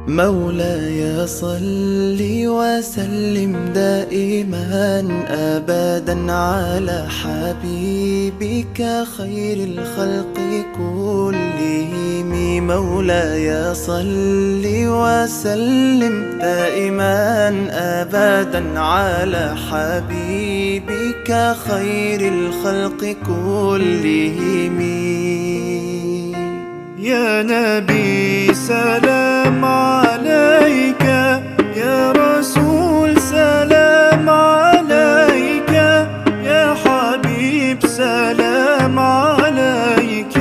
مولاي صل وسلم دائما أبدا على حبيبك خير الخلق كلهم. مولاي صل وسلم دائما أبدا على حبيبك خير الخلق كلهم. يا نبي سلام عليك، يا رسول سلام عليك، يا حبيب سلام عليك،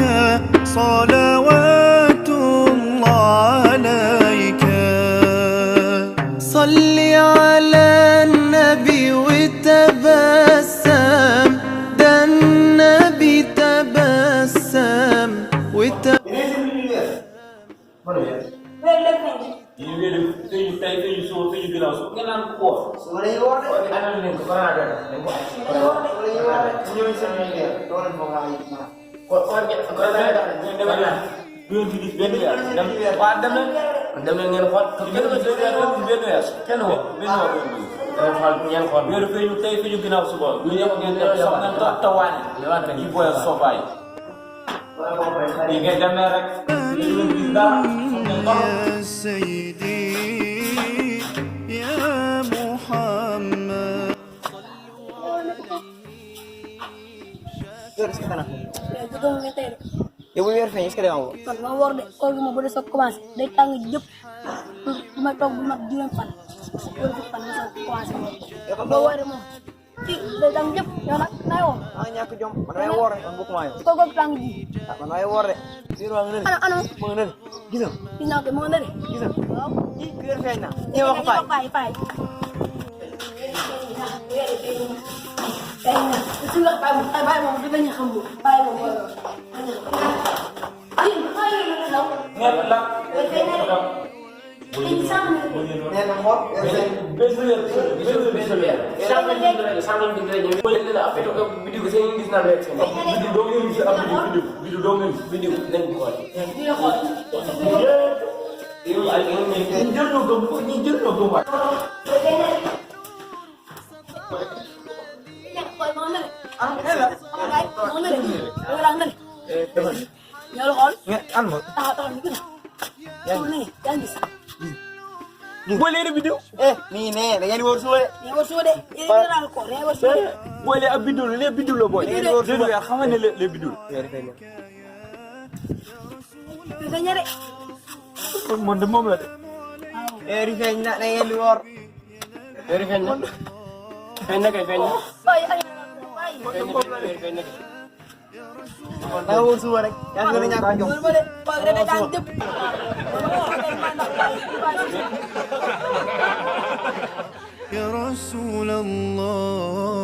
صلوات الله عليك. صل على النبي وتبسم، ده النبي تبسم يا سيدي يا محمد. yow bu weer feeñ est-ce que dama wóor. kon ma wóor de koor gi moom bu dee soog commencé day tàng jëpp du ma toog bu mag juróom fan wala fukki fan ma soog commencé woor. boo wooree moom fii day tàng jëpp yow nag nay woor. maa ngi ñàkk jom man damay woor rek man bokkuma yow. koor googu tàng ji. ah man damay woor de. biir waa nga nële. ana ma nga nële gis nga. gis naa ko ma nga nële. gis nga waaw. ii weer feeñ na. ñëw wax ko faay faay. su la bàyyi moom dafa ñu xam bu bàyyi moom mooy loolu. Boleh ada video? Ni da ngeen wor suwe. Ni wor suwe de. Ini ral ko, ni wor suwe. Boleh ab video, le video lo boy. Ngeen wor suwe ya xamane le video. Nga ñare. Mon de mom la de. Eri feñ na ngeen li wor. Eri feñ na. Feñ na kay feñ na. Bay ay bay. Feñ na. Da wor suwe rek. Ya nga ñak jom. Boleh, boleh da jang jep. يا رسول الله